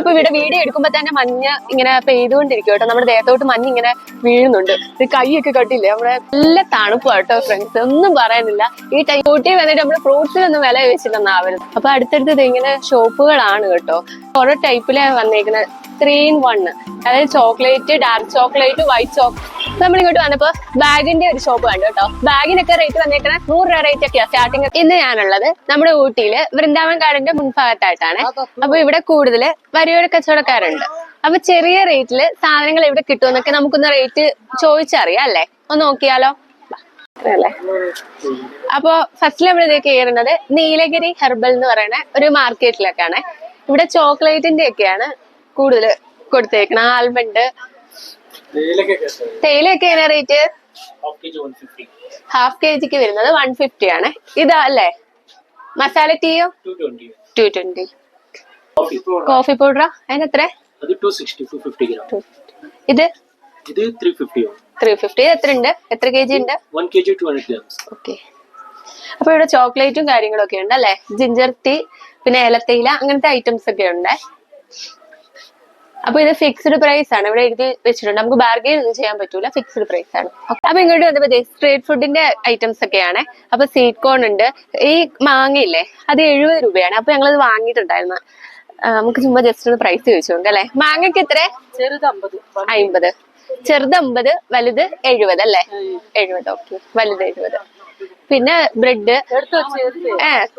അപ്പൊ ഇവിടെ വീഡിയോ എടുക്കുമ്പോ തന്നെ മഞ്ഞ് ഇങ്ങനെ പെയ്തുകൊണ്ടിരിക്കും കേട്ടോ. നമ്മുടെ ദേഹത്തോട്ട് മഞ്ഞ് ഇങ്ങനെ വീഴുന്നുണ്ട്. കൈയൊക്കെ കട്ടില്ലേ, നമ്മുടെ നല്ല തണുപ്പ് കേട്ടോ ഫ്രണ്ട്സ്, ഒന്നും പറയാനില്ല. ഈ ടൈം ഊട്ടി വന്നിട്ട് നമ്മള് ഫ്രൂട്ട്സിനൊന്നും വില വെച്ചില്ലെന്നാവരുത്. അപ്പൊ അടുത്തടുത്തത് ഇങ്ങനെ ഷോപ്പുകളാണ് കേട്ടോ. ഓരോ ടൈപ്പിലാണ് വന്നേക്കുന്നത്. 3 in 1, അതായത് chocolate, dark chocolate, white chocolate. നമ്മളിങ്ങോട്ട് വന്നപ്പോ ബാഗിന്റെ ഒരു ഷോപ്പ് കണ്ടു കേട്ടോ. ബാഗിനൊക്കെ റേറ്റ് വന്നേക്കണേ 100 രൂപ റേറ്റ് ഒക്കെയാ സ്റ്റാർട്ടിങ്. ഇന്ന് ഞാനുള്ളത് നമ്മുടെ ഊട്ടിയില് വൃന്ദാവൻ ഗാർഡന്റെ മുൻഭാഗത്തായിട്ടാണ്. അപ്പൊ ഇവിടെ കൂടുതൽ വരിയോര കച്ചവടക്കാരുണ്ട്. അപ്പൊ ചെറിയ റേറ്റില് സാധനങ്ങൾ ഇവിടെ കിട്ടുമെന്നൊക്കെ നമുക്കൊന്ന് റേറ്റ് ചോദിച്ചറിയാം അല്ലേ, ഒന്ന് നോക്കിയാലോ അല്ലേ. അപ്പൊ ഫസ്റ്റ് നമ്മൾ ഇത് കയറുന്നത് നീലഗിരി ഹെർബൽ എന്ന് പറയുന്ന ഒരു മാർക്കറ്റിലേക്കാണ്. ഇവിടെ ചോക്ലേറ്റിന്റെ ഒക്കെയാണ് കൂടുതൽ കൊടുത്തേക്കണം. ആൽമണ്ട്, തേയിലൊക്കെ എങ്ങനെ റേറ്റ്? ഹാഫ് kg വരുന്നത് 150 ആണ്. ഇതാ അല്ലേ മസാല ടീയോ? 220. കോഫി പൗഡറാ അതിന് എത്ര? ഇത് 350. എത്ര ഉണ്ട്? എത്ര kg ഉണ്ട്? 1 kg 200 grams. ഓക്കെ. അപ്പൊ ഇവിടെ ചോക്ലേറ്റും കാര്യങ്ങളൊക്കെ ഉണ്ട് അല്ലെ. ജിഞ്ചർ ടീ, പിന്നെ ഏലത്തേയില, അങ്ങനത്തെ ഐറ്റംസ് ഒക്കെ ഉണ്ട്. അപ്പൊ ഇത് ഫിക്സ്ഡ് പ്രൈസ് ആണ്, ഇവിടെ എഴുതി വെച്ചിട്ടുണ്ട്. നമുക്ക് ബാർഗെയിൻ ഒന്നും ചെയ്യാൻ പറ്റൂല, ഫിക്സ്ഡ് പ്രൈസ് ആണ്. അപ്പൊ ഇങ്ങോട്ട് വന്നപ്പോ സ്ട്രീറ്റ് ഫുഡിന്റെ ഐറ്റംസ് ഒക്കെയാണ്. അപ്പൊ സ്വീറ്റ് കോൺ ഉണ്ട്. ഈ മാങ്ങയില്ലേ അത് 70 രൂപയാണ്. അപ്പൊ ഞങ്ങളത് വാങ്ങിയിട്ടുണ്ടായിരുന്നു. നമുക്ക് ചുമ്മാ ജസ്റ്റ് ഒന്ന് പ്രൈസ് ചോദിച്ചോണ്ട് അല്ലെ. മാങ്ങയ്ക്ക് എത്ര? 50. ചെറുത് 50, വലുത് 70 അല്ലേ? 70. ഓക്കെ, വലുത് 70. പിന്നെ ബ്രെഡ്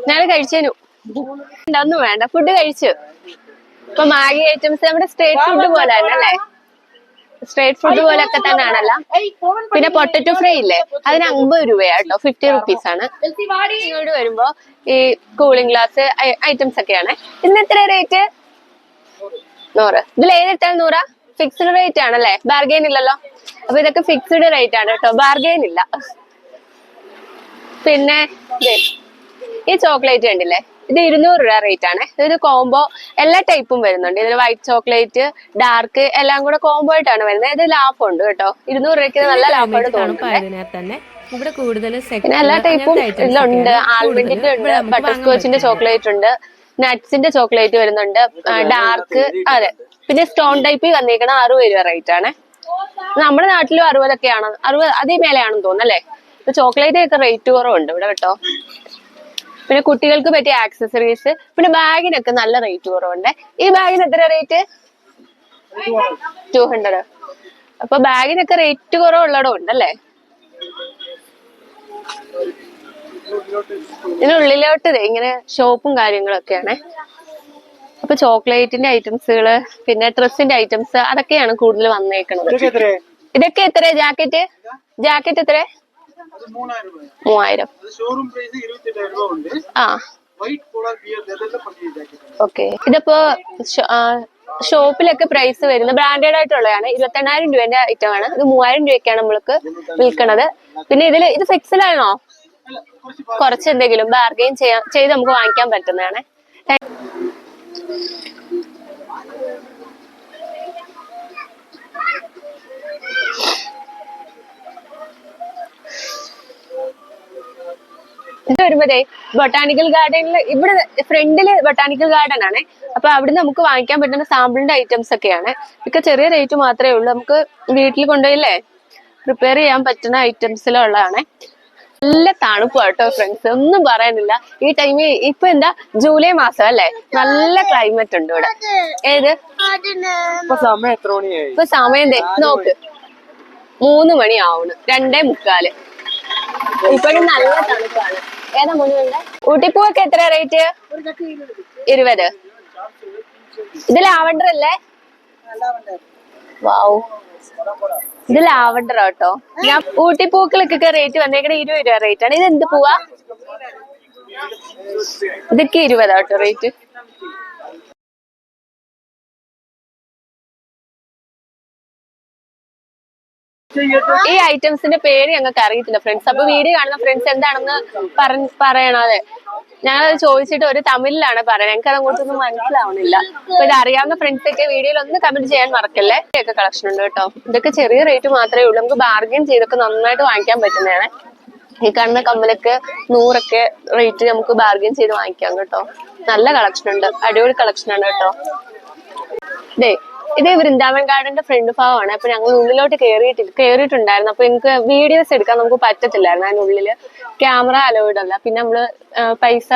ഞാൻ കഴിച്ചേനു. ഒന്നും വേണ്ട, ഫുഡ് കഴിച്ചു. ഇപ്പൊ മാഗി ഐറ്റംസ് നമ്മുടെ സ്ട്രീറ്റ് ഫുഡ് പോലെ തന്നെ അല്ലേ, സ്ട്രീറ്റ് ഫുഡ് പോലൊക്കെ തന്നെയാണല്ലോ. പിന്നെ പൊട്ടറ്റോ ഫ്രൈ ഇല്ലേ അതിന് 50 രൂപയാട്ടോ, 50 റുപ്പീസ് ആണ്. ഇങ്ങോട്ട് വരുമ്പോ ഈ കൂളിംഗ് ഗ്ലാസ് ഐറ്റംസ് ഒക്കെയാണ്. ഇതിന് എത്ര റേറ്റ്? 100. ഇതിൽ ഏതെടുത്താൽ 100? ഫിക്സ്ഡ് റേറ്റ് ആണല്ലേ, ബാർഗെയിൻ ഇല്ലല്ലോ. അപ്പൊ ഇതൊക്കെ ഫിക്സ്ഡ് റേറ്റ് ആണ് കേട്ടോ, ബാർഗെയിൻ ഇല്ല. പിന്നെ ഈ ചോക്ലേറ്റ് കണ്ടില്ലേ, ഇത് 200 രൂപ റേറ്റ് ആണ്. ഇതൊരു കോംബോ, എല്ലാ ടൈപ്പും വരുന്നുണ്ട്. ഇതിൽ വൈറ്റ് ചോക്ലേറ്റ്, ഡാർക്ക് എല്ലാം കൂടെ കോംബോ ആയിട്ടാണ് വരുന്നത്. ഇത് ലാഭം ഉണ്ട് കേട്ടോ, 200 രൂപയ്ക്ക് നല്ല ലാഭമായിട്ട് തോന്നുന്നുണ്ട്. പിന്നെ എല്ലാ ടൈപ്പും ഇതിലുണ്ട്. ആൽമണ്ടിന്റെ ഉണ്ട്, ബട്ടർ സ്കോച്ചിന്റെ ചോക്ലേറ്റ് ഉണ്ട്, നട്ട്സിന്റെ ചോക്ലേറ്റ് വരുന്നുണ്ട്, ഡാർക്ക്. അതെ, പിന്നെ സ്റ്റോൺ ടൈപ്പ് വന്നേക്കണ 60 രൂപ റേറ്റ് ആണ്. നമ്മുടെ നാട്ടിലും 60 60 അതേ മേലെയാണെന്ന് തോന്നുന്നല്ലേ. ഇപ്പൊ ചോക്ലേറ്റ് ഒക്കെ റേറ്റ് കുറവുണ്ട് ഇവിടെ കേട്ടോ. പിന്നെ കുട്ടികൾക്ക് പറ്റിയ ആക്സസറീസ്, പിന്നെ ബാഗിനൊക്കെ നല്ല റേറ്റ് കുറവുണ്ട്. ഈ ബാഗിന് എത്ര റേറ്റ്? 200. അപ്പൊ ബാഗിനൊക്കെ റേറ്റ് കുറവുള്ളടം ഉണ്ടല്ലേ. ഇതിനുള്ളിലോട്ട് ഇങ്ങനെ ഷോപ്പും കാര്യങ്ങളൊക്കെയാണ്. അപ്പൊ ചോക്ലേറ്റിന്റെ ഐറ്റംസുകള്, പിന്നെ ഡ്രസ്സിന്റെ ഐറ്റംസ്, അതൊക്കെയാണ് കൂടുതൽ വന്നേക്കുന്നത്. ഇതൊക്കെ എത്ര? ജാക്കറ്റ് എത്ര? 3000. ആ ഓക്കെ. ഇതിപ്പോ ഷോപ്പിലൊക്കെ പ്രൈസ് വരുന്നത് ബ്രാൻഡഡ് ആയിട്ടുള്ളതാണ്. 28,000 രൂപന്റെ ഐറ്റം ആണ്. ഇത് 3000 രൂപയ്ക്കാണ് നമ്മൾക്ക് വിൽക്കണത്. പിന്നെ ഇത് ഫിക്സഡ് ആണോ? കുറച്ച് എന്തെങ്കിലും ബാർഗെയിൻ ചെയ്ത് നമുക്ക് വാങ്ങിക്കാൻ പറ്റുന്നതാണ്. ഇത് വരുമ്പോഴേ ബൊട്ടാണിക്കൽ ഗാർഡനിൽ, ഇവിടെ ഫ്രണ്ടില് ബൊട്ടാണിക്കൽ ഗാർഡൻ ആണ്. അപ്പൊ അവിടുന്ന് നമുക്ക് വാങ്ങിക്കാൻ പറ്റുന്ന സാമ്പിളിന്റെ ഐറ്റംസ് ഒക്കെയാണ്. ഇതൊക്കെ ചെറിയ റേറ്റ് മാത്രമേ ഉള്ളൂ, നമുക്ക് വീട്ടിൽ കൊണ്ടുപോയില്ലേ പ്രിപ്പയർ ചെയ്യാൻ പറ്റുന്ന ഐറ്റംസിലുള്ളതാണ്. നല്ല തണുപ്പ് കേട്ടോ ഫ്രണ്ട്സ്, ഒന്നും പറയാനില്ല. ഈ ടൈമിൽ ഇപ്പൊ എന്താ ജൂലൈ മാസം അല്ലേ, നല്ല ക്ലൈമറ്റ് ഉണ്ട് ഇവിടെ. ഏത് ഇപ്പൊ സമയം നോക്ക്, 3 മണി ആവണ്, 2:45. ഇപ്പോഴും നല്ല തണുപ്പാണ്. ഏതാ മുന്നിലുണ്ട്? ഊട്ടിപ്പൂവൊക്കെ എത്ര റേറ്റ്? 20. ഇത് ലാവണ്ടർ അല്ലേ? വാവ്, ഇത് ലാവണ്ടർ കേട്ടോ. ഞാൻ ഊട്ടിപ്പൂക്കൾക്കൊക്കെ റേറ്റ് വന്നേക്കണേ 20 രൂപ റേറ്റ് ആണ്. ഇത് എന്ത് പൂവാ? ഇതൊക്കെ 20 കേട്ടോ റേറ്റ്. ഈ ഐറ്റംസിന്റെ പേര് ഞങ്ങൾക്ക് അറിയത്തില്ല ഫ്രണ്ട്സ്. അപ്പൊ വീഡിയോ കാണുന്ന ഫ്രണ്ട്സ് എന്താണെന്ന് പറയണം. അതെ, ഞങ്ങളത് ചോദിച്ചിട്ട് ഒരു തമിഴിലാണ് പറയുന്നത്, ഞങ്ങൾക്ക് അത് അങ്ങോട്ടൊന്നും മനസ്സിലാവുന്നില്ല. അപ്പൊ ഇത് അറിയാവുന്ന ഫ്രണ്ട്സ് ഒക്കെ വീഡിയോയിൽ ഒന്ന് കമന്റ് ചെയ്യാൻ മറക്കല്ലേ. ഒക്കെ കളക്ഷൻ ഉണ്ട് കേട്ടോ. ഇതൊക്കെ ചെറിയ റേറ്റ് മാത്രമേ ഉള്ളൂ, നമുക്ക് ബാർഗെയിൻ ചെയ്തൊക്കെ നന്നായിട്ട് വാങ്ങിക്കാൻ പറ്റുന്നതാണ്. ഈ കാണുന്ന കമ്മലൊക്കെ 100 റേറ്റ് നമുക്ക് ബാർഗെയിൻ ചെയ്ത് വാങ്ങിക്കാം കേട്ടോ. നല്ല കളക്ഷൻ ഉണ്ട്, അടിപൊളി കളക്ഷൻ ആണ് കേട്ടോ. ദേ ഇത് വൃന്ദാവൻ ഗാർഡന്റെ ഫ്രണ്ട് ഭാഗമാണ്. അപ്പൊ ഞങ്ങൾ ഉള്ളിലോട്ട് കേറിയിട്ടുണ്ടായിരുന്നു. അപ്പൊ എനിക്ക് വീഡിയോസ് എടുക്കാൻ നമുക്ക് പറ്റത്തില്ലായിരുന്നു. അതിനുള്ളില് ക്യാമറ അലൗഡ് അല്ല. പിന്നെ പൈസ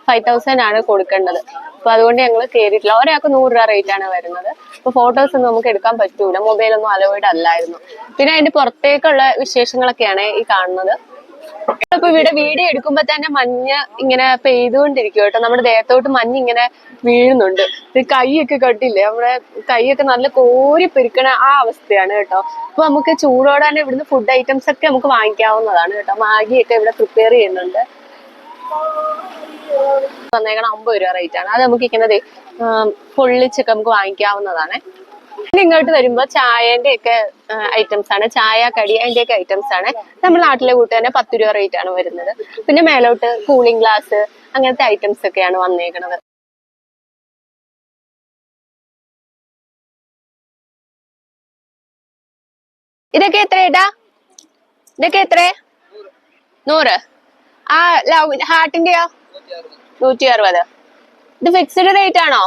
5000 ആണ് കൊടുക്കേണ്ടത്. അപ്പൊ അതുകൊണ്ട് ഞങ്ങൾ കേറിയിട്ടില്ല. ഒരാൾക്ക് 100 രൂപ റേറ്റ് ആണ് വരുന്നത്. അപ്പൊ ഫോട്ടോസ് ഒന്നും നമുക്ക് എടുക്കാൻ പറ്റൂല, മൊബൈലൊന്നും അലൗഡ് അല്ലായിരുന്നു. പിന്നെ അതിന്റെ പുറത്തേക്കുള്ള വിശേഷങ്ങളൊക്കെയാണ് ഈ കാണുന്നത്. അപ്പൊ ഇവിടെ വീഡിയോ എടുക്കുമ്പോ തന്നെ മഞ്ഞ് ഇങ്ങനെ പെയ്തുകൊണ്ടിരിക്കും കേട്ടോ. നമ്മുടെ ദേഹത്തോട്ട് മഞ്ഞ് ഇങ്ങനെ വീഴുന്നുണ്ട്. കൈയൊക്കെ കണ്ടില്ലേ, നമ്മുടെ കൈയൊക്കെ നല്ല കോരി പെരുക്കണ ആ അവസ്ഥയാണ് കേട്ടോ. അപ്പൊ നമുക്ക് ചൂടോടെ തന്നെ ഇവിടുന്ന് ഫുഡ് ഐറ്റംസ് ഒക്കെ നമുക്ക് വാങ്ങിക്കാവുന്നതാണ് കേട്ടോ. മാഗിയൊക്കെ ഇവിടെ പ്രിപ്പയർ ചെയ്യുന്നുണ്ട്. വന്നേക്കണം 50 രൂപ റേറ്റ് ആണ്. അത് നമുക്ക് ഇങ്ങനെ പൊള്ളിച്ചൊക്കെ നമുക്ക് വാങ്ങിക്കാവുന്നതാണ്. ഇങ്ങോട്ട് വരുമ്പോ ചായന്റെ ഒക്കെ ഐറ്റംസ് ആണ്, ചായ കടി അതിന്റെ ഒക്കെ ഐറ്റംസ് ആണ്. നമ്മുടെ നാട്ടിലെ കൂട്ട് തന്നെ 10 രൂപ റേറ്റ് ആണ് വരുന്നത്. പിന്നെ മേലോട്ട് കൂളിംഗ് ഗ്ലാസ് അങ്ങനത്തെ ഐറ്റംസ് ഒക്കെയാണ് വന്നേക്കുന്നത്. ഇതൊക്കെ എത്രയാ? ഇതൊക്കെ എത്ര? 100. ആ ഹാർട്ടിന്റെയോ? 160. ഇത് ഫിക്സ്ഡ് റേറ്റ് ആണോ?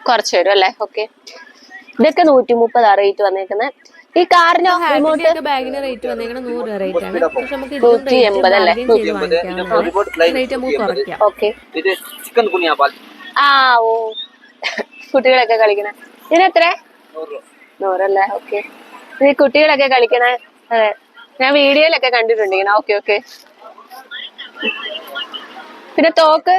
കുറച്ച് വരും അല്ലേ? ഓക്കെ. ഇതൊക്കെ 130 റേറ്റ് വന്നേക്കുന്നത്. ഈ കാറിനോ റിമോട്ട് ബാഗിന് റേറ്റ് വന്നേക്കുന്നത് 100 റേറ്റ് ആണ്. പക്ഷെ നമുക്ക് 180 അല്ലേ? ഓക്കെ. ആ ഓ കുട്ടികളൊക്കെ കളിക്കണേ. ഇതിനെത്ര? 100 അല്ലേ? ഓക്കെ. ഈ കുട്ടികളൊക്കെ കളിക്കണേ. അതെ, ഞാൻ വീഡിയോയിലൊക്കെ കണ്ടിട്ടുണ്ട് ഇങ്ങനെ. Okay okay. പിന്നെ തോക്ക്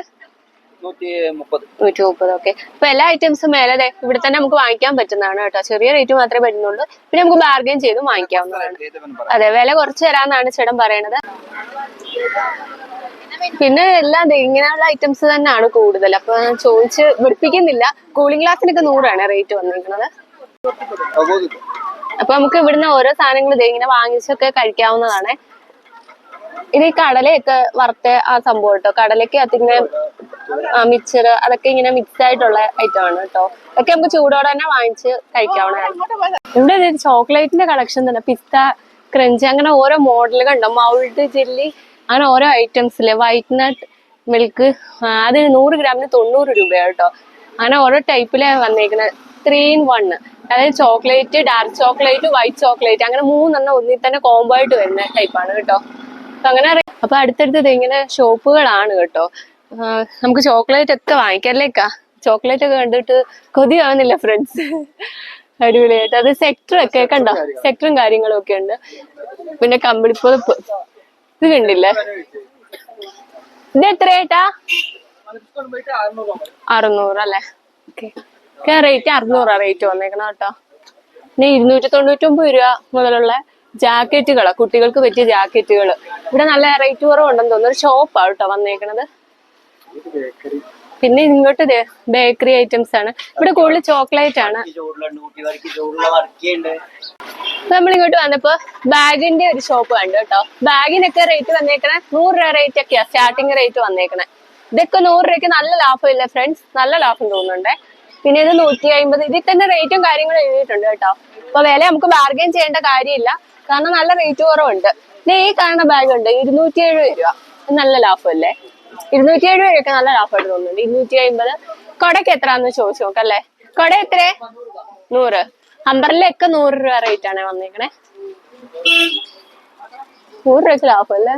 130. ഓക്കെ. അപ്പൊ എല്ലാ ഐറ്റംസും മേലെ ഇവിടെ തന്നെ നമുക്ക് വാങ്ങിക്കാൻ പറ്റുന്നതാണ് കേട്ടോ. ചെറിയ റേറ്റ് മാത്രമേ വരുന്നുള്ളൂ. പിന്നെ നമുക്ക് ബാർഗെയിൻ ചെയ്ത് വാങ്ങിക്കാവുന്നതാണ്. അതെ, വില കുറച്ച് തരാന്നാണ് ചേട്ടൻ പറയണത്. പിന്നെ എല്ലാം ഇങ്ങനെയുള്ള ഐറ്റംസ് തന്നെയാണ് കൂടുതൽ. അപ്പൊ ചോദിച്ച് വെറുപ്പിക്കുന്നില്ല. കൂളിംഗ് ഗ്ലാസിനൊക്കെ 100 റേറ്റ് വന്നിരിക്കുന്നത്. അപ്പൊ നമുക്ക് ഇവിടുന്ന് ഓരോ സാധനങ്ങൾ ഇങ്ങനെ വാങ്ങിച്ചൊക്കെ കഴിക്കാവുന്നതാണ്. ഇത് ഈ കടലയൊക്കെ വറുത്ത ആ സംഭവം കേട്ടോ. കടലയ്ക്ക് അതിങ്ങനെ മിക്സർ അതൊക്കെ ഇങ്ങനെ മിക്സ് ആയിട്ടുള്ള ഐറ്റം ആണ് കേട്ടോ. അതൊക്കെ നമുക്ക് ചൂടോടെ തന്നെ വാങ്ങിച്ച് കഴിക്കാവുന്നതാണ്. ഇവിടെ ചോക്ലേറ്റിന്റെ കളക്ഷൻ തന്നെ, പിസ്ത, ക്രഞ്ച് അങ്ങനെ ഓരോ മോഡലുകൾ ഉണ്ടോ. മൗൾഡ് ജെല്ലി അങ്ങനെ ഓരോ ഐറ്റംസില് വൈറ്റ് നട്ട് മിൽക്ക് അത് 100 ഗ്രാമിന് 90 രൂപയാണ് കേട്ടോ. അങ്ങനെ ഓരോ ടൈപ്പിലാണ് വന്നേക്കുന്നത്. 3 in 1, അതായത് chocolate, dark chocolate, white chocolate അങ്ങനെ 3 ഒന്നിൽ തന്നെ കോംബോ ആയിട്ട് വരുന്ന ടൈപ്പാണ് കേട്ടോ. അങ്ങനെ അപ്പൊ അടുത്തടുത്തത് ഇങ്ങനെ ഷോപ്പുകളാണ് കേട്ടോ. നമുക്ക് ചോക്ലേറ്റ് ഒക്കെ വാങ്ങിക്കാറില്ലേക്കാ. ചോക്ലേറ്റ് ഒക്കെ കണ്ടിട്ട് കൊതിയാവുന്നില്ല ഫ്രണ്ട്സ്. അടിപൊളിയായിട്ട്. അത് സെക്ടർ ഒക്കെ കണ്ടോ, സെക്ടറും കാര്യങ്ങളും ഒക്കെ ഉണ്ട്. പിന്നെ കമ്പിളിപ്പുതപ്പ് ഇത് കണ്ടില്ലേ. ഇത് എത്രയായിട്ടാ? 600 അല്ലേ? ഓക്കെ. റേറ്റ് 600 റേറ്റ് വന്നേക്കണം കേട്ടോ. പിന്നെ 299 രൂപ മുതലുള്ള ജാക്കറ്റുകളാ, കുട്ടികൾക്ക് പറ്റിയ ജാക്കറ്റുകൾ. ഇവിടെ നല്ല റേറ്റ് കുറവുണ്ടെന്ന് തോന്നുന്നു. ഒരു ഷോപ്പാണ് കേട്ടോ വന്നേക്കണത്. പിന്നെ ഇങ്ങോട്ട് ബേക്കറി ഐറ്റംസ് ആണ്. ഇവിടെ കൂടുതൽ ചോക്ലേറ്റ് ആണ്. നമ്മളിങ്ങോട്ട് വന്നപ്പോ ബാഗിന്റെ ഒരു ഷോപ്പ് കണ്ടു കേട്ടോ. ബാഗിനൊക്കെ റേറ്റ് വന്നേക്കണേ 100 രൂപ റേറ്റ് ഒക്കെയാ സ്റ്റാർട്ടിങ് റേറ്റ് വന്നേക്കണേ. ഇതൊക്കെ 100 രൂപയ്ക്ക് നല്ല ലാഭമില്ല ഫ്രണ്ട്സ്, നല്ല ലാഭം തോന്നുന്നുണ്ടേ. പിന്നെ ഇത് 150. ഇതിൽ തന്നെ റേറ്റും കാര്യങ്ങളും എഴുതിയിട്ടുണ്ട് കേട്ടോ. അപ്പൊ വില നമുക്ക് ബാർഗെയിൻ ചെയ്യേണ്ട കാര്യമില്ല, കാരണം നല്ല റേറ്റ് കുറവുണ്ട്. പിന്നെ ഈ കാണുന്ന ബാഗ് ഉണ്ട് 270 രൂപ. നല്ല ലാഭമല്ലേ? 270 രൂപയൊക്കെ നല്ല ലാഭമായിട്ട് തോന്നുന്നുണ്ട്. 250. കൊടക്ക് എത്രയാന്ന് ചോദിച്ചു നോക്കല്ലേ. കൊട എത്ര? 100. അമ്പർലൊക്കെ 100 രൂപ റേറ്റ് ആണ് വന്നേക്കണേ. 100 രൂപയ്ക്ക് ലാഭമല്ലേ?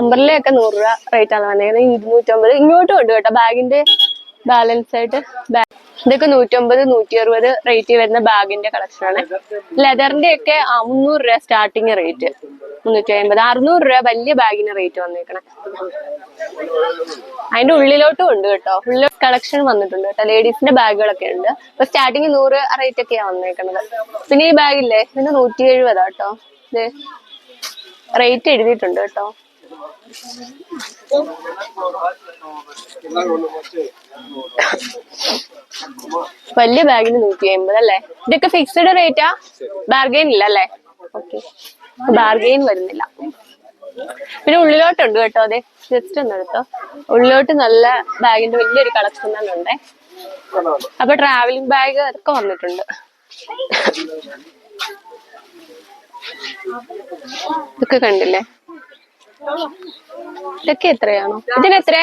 അമ്പർലയൊക്കെ 100 രൂപ റേറ്റ് ആണ് വന്നേക്കുന്നത്. 250. ഇങ്ങോട്ടും ഉണ്ട് കേട്ടോ ബാഗിന്റെ ബാലൻസ് ആയിട്ട്. ഇതൊക്കെ 150, 160 റേറ്റ് വരുന്ന ബാഗിന്റെ കളക്ഷൻ ആണ്. ലെതറിന്റെ ഒക്കെ 300 രൂപ സ്റ്റാർട്ടിങ് റേറ്റ്. 350, 600 രൂപ വലിയ ബാഗിന് റേറ്റ് വന്നേക്കണേ. അതിന്റെ ഉള്ളിലോട്ടും ഉണ്ട് കേട്ടോ. ഉള്ളിൽ കളക്ഷൻ വന്നിട്ടുണ്ട് കേട്ടോ. ലേഡീസിന്റെ ബാഗുകളൊക്കെ ഉണ്ട്. അപ്പൊ സ്റ്റാർട്ടിങ് 100 റേറ്റ് ഒക്കെയാ വന്നേക്കണത്. പിന്നെ ഈ ബാഗില്ലേ, ഇതിന് 170 കേട്ടോ. ഇത് റേറ്റ് എഴുതിയിട്ടുണ്ട് കേട്ടോ. വലിയ ബാഗിന് 150 അല്ലേ? ഇതൊക്കെ ഫിക്സ്ഡ് റേറ്റാ, ബാർഗെയിൻ ഇല്ല അല്ലേ? ഓക്കെ, ബാർഗെയിൻ വരുന്നില്ല. പിന്നെ ഉള്ളിലോട്ടുണ്ട് കേട്ടോ. അതെ, ജസ്റ്റ് ഒന്ന് എടുത്തോ. ഉള്ളിലോട്ട് നല്ല ബാഗിന്റെ വലിയൊരു കളക്ഷൻ തന്നെ ഉണ്ടേ. അപ്പൊ ട്രാവലിംഗ് ബാഗ് അതൊക്കെ വന്നിട്ടുണ്ട്. ഇതൊക്കെ കണ്ടില്ലേ? ഇതൊക്കെ എത്രയാണോ? ഇതിനെത്ര?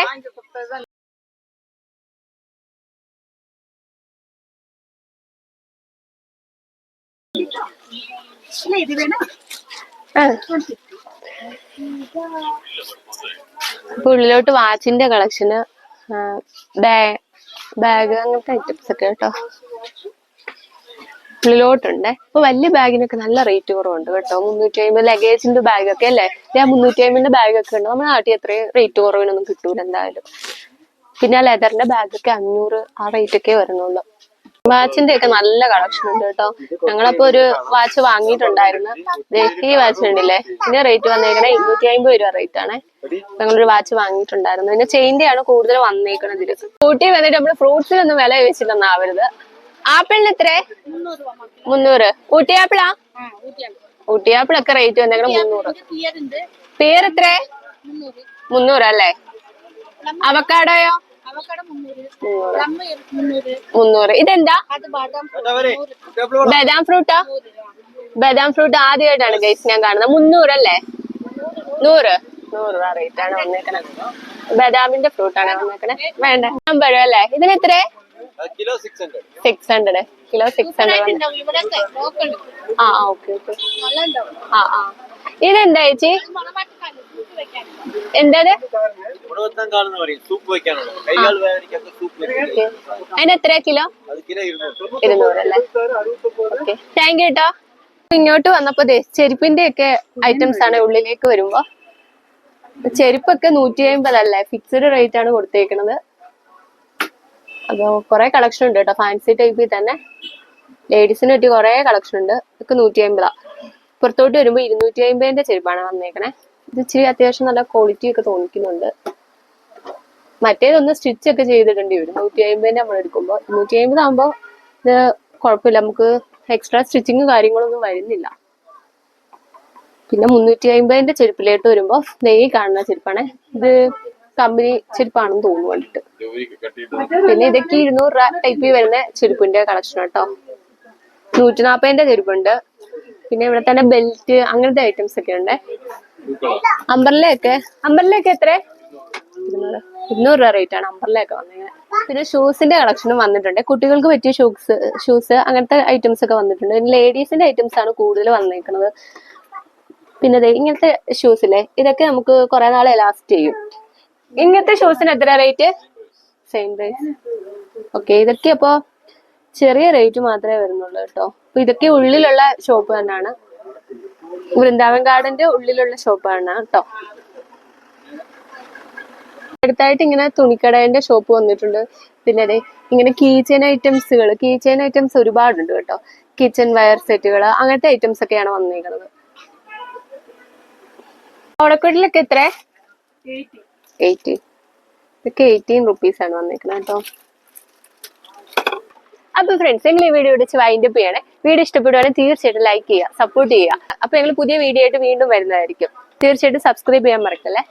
അപ്പൊ ഉള്ളിലോട്ട് വാച്ചിന്റെ കളക്ഷന്, ബാഗ് അങ്ങനത്തെ ഐറ്റംസ് ഒക്കെ കേട്ടോ ഉള്ളിലോട്ടുണ്ട്. ഇപ്പൊ വലിയ ബാഗിനൊക്കെ നല്ല റേറ്റ് കുറവുണ്ട് കേട്ടോ. 350 ലഗേജിന്റെ ബാഗ് ഒക്കെ അല്ലേ. ഞാൻ 350 ബാഗ് ഒക്കെ ഉണ്ട്. നമ്മുടെ നാട്ടിൽ എത്രയും റേറ്റ് കുറവിനൊന്നും കിട്ടൂല എന്തായാലും. പിന്നെ ലെതറിന്റെ ബാഗൊക്കെ 500 ആ റേറ്റ് ഒക്കെ വരുന്നുള്ളൂ. വാച്ചിന്റെ ഒക്കെ നല്ല കളക്ഷൻ ഉണ്ട് കേട്ടോ. ഞങ്ങളപ്പോ ഒരു വാച്ച് വാങ്ങിയിട്ടുണ്ടായിരുന്നു. ഈ വാച്ച് ഉണ്ടല്ലേ, ഇതിന്റെ റേറ്റ് വന്നേക്കണേ 250 രൂപ റേറ്റ് ആണ്. ഞങ്ങളൊരു വാച്ച് വാങ്ങിയിട്ടുണ്ടായിരുന്നു. പിന്നെ ചെയിന്റെ ആണ് കൂടുതൽ വന്നേക്കണത്. ഇതിൽ കൂട്ടി വന്നിട്ട് നമ്മള് ഫ്രൂട്ട്സിനൊന്നും വില വെച്ചിട്ടൊന്നാവരുത്. ആപ്പിളിന് എത്ര? 300. ഊട്ടിയാപ്പിളാ? ഊട്ടിയാപ്പിളൊക്കെ റേറ്റ് വന്നേക്കണ 300. പേരെത്ര? 300 അല്ലേ? അവക്കാടോയോ? 300. ഇതെന്താ? ബദാം ഫ്രൂട്ടാ? ബദാം ഫ്രൂട്ട് ആദ്യമായിട്ടാണ് ഗൈസ് ഞാൻ കാണുന്നത്. 300 അല്ലേ? 100 രൂപ റേറ്റ് ആണ് വന്നേക്കണത്. ബദാമിന്റെ ഫ്രൂട്ടാണ് വന്നേക്കണേ. വേണ്ട അമ്പഴം അല്ലേ? ഇതിനെത്ര? കിലോ 600. കിലോ 600. ആ ഓക്കെ ഓക്കെ. ആ ഇതെന്താ ചേച്ചി? എന്താ? അതിനെത്ര കിലോ? 200 അല്ലേ? ഓക്കെ താങ്ക് യു കേട്ടോ. ഇങ്ങോട്ട് വന്നപ്പോ ചെരുപ്പിന്റെ ഒക്കെ ഐറ്റംസ് ആണ് ഉള്ളിലേക്ക് വരുമ്പോ. ചെരുപ്പൊക്കെ 150 അല്ലേ? ഫിക്സ്ഡ് റേറ്റ് ആണ് കൊടുത്തേക്കണത്. അപ്പൊ കൊറേ കളക്ഷൻ ഉണ്ട് കേട്ടോ. ഫാൻസി ടൈപ്പിൽ തന്നെ ലേഡീസിന് പറ്റി കൊറേ കളക്ഷൻ ഉണ്ട്. ഇതൊക്കെ 150. പുറത്തോട്ട് വരുമ്പോ 250ന്റെ ചെരുപ്പാണ് വന്നേക്കണേ. ഇത് ഇച്ചിരി അത്യാവശ്യം നല്ല ക്വാളിറ്റി ഒക്കെ തോന്നിക്കുന്നുണ്ട്. മറ്റേതൊന്ന് സ്റ്റിച്ച് ഒക്കെ ചെയ്തിട്ടുണ്ട് വരും. 150ന്റെ നമ്മൾ എടുക്കുമ്പോ 250 ആകുമ്പോ ഇത് കുഴപ്പമില്ല, നമുക്ക് എക്സ്ട്രാ സ്റ്റിച്ചിങ് കാര്യങ്ങളൊന്നും വരുന്നില്ല. പിന്നെ 350ന്റെ ചെരുപ്പിലോട്ട് വരുമ്പോ നെയ്യ് കാണുന്ന ചെരുപ്പാണ്. ഇത് കമ്പനി ചെരുപ്പാണെന്ന് തോന്നുന്നു കണ്ടിട്ട്. പിന്നെ ഇതൊക്കെ 200 രൂപ ടൈപ്പിൽ വരുന്ന ചെരുപ്പിന്റെ കളക്ഷൻ കേട്ടോ. 140ന്റെ ചെരുപ്പുണ്ട്. പിന്നെ ഇവിടെ തന്നെ ബെൽറ്റ് അങ്ങനത്തെ ഐറ്റംസ് ഒക്കെ ഉണ്ട്. അമ്പർലയൊക്കെ എത്ര? 200 രൂപ റേറ്റ് ആണ് അമ്പർലയൊക്കെ വന്നത്. പിന്നെ ഷൂസിന്റെ കളക്ഷനും വന്നിട്ടുണ്ട്. കുട്ടികൾക്ക് പറ്റിയ ഷൂസ് അങ്ങനത്തെ ഐറ്റംസ് ഒക്കെ വന്നിട്ടുണ്ട്. പിന്നെ ലേഡീസിന്റെ ഐറ്റംസ് ആണ് കൂടുതൽ വന്നേക്കുന്നത്. പിന്നെ ഇങ്ങനത്തെ ഷൂസില്ലേ, ഇതൊക്കെ നമുക്ക് കുറെ നാളെ ലാസ്റ്റ് ചെയ്യും. ഇങ്ങനത്തെ ഷൂസിന് എത്ര റേറ്റ്? Same rate. ഓക്കെ ഇതൊക്കെ അപ്പൊ ചെറിയ റേറ്റ് മാത്രമേ വരുന്നുള്ളൂ കേട്ടോ. അപ്പൊ ഇതൊക്കെ ഉള്ളിലുള്ള ഷോപ്പ് തന്നെയാണ്. വൃന്ദാവൻ ഗാർഡന്റെ ഉള്ളിലുള്ള ഷോപ്പാണ് കേട്ടോ. അടുത്തായിട്ട് ഇങ്ങനെ തുണിക്കടേന്റെ ഷോപ്പ് വന്നിട്ടുണ്ട്. പിന്നെ അതെ ഇങ്ങനെ കീച്ചെയിൻ ഐറ്റംസ് ഒരുപാടുണ്ട് കേട്ടോ. കിച്ചൺ വയർ സെറ്റുകൾ അങ്ങനത്തെ ഐറ്റംസ് ഒക്കെയാണ് വന്നിരിക്കുന്നത്. ഓടക്കുട്ടിലൊക്കെ എത്ര? 80. ഇതൊക്കെ 18 റുപ്പീസ് ആണ് വന്നിരിക്കുന്നത് കേട്ടോ. അപ്പൊ ഫ്രണ്ട്സ് നിങ്ങൾ ഈ വീഡിയോ ഇടിച്ച് വൈൻഡപ്പ് ചെയ്യണേ. വീഡിയോ ഇഷ്ടപ്പെടുവാണെങ്കിൽ തീർച്ചയായിട്ടും ലൈക്ക് ചെയ്യുക, സപ്പോർട്ട് ചെയ്യുക. അപ്പൊ ഞങ്ങൾ പുതിയ വീഡിയോ ആയിട്ട് വീണ്ടും വരുന്നതായിരിക്കും. തീർച്ചയായിട്ടും സബ്സ്ക്രൈബ് ചെയ്യാൻ മറക്കല്ലേ.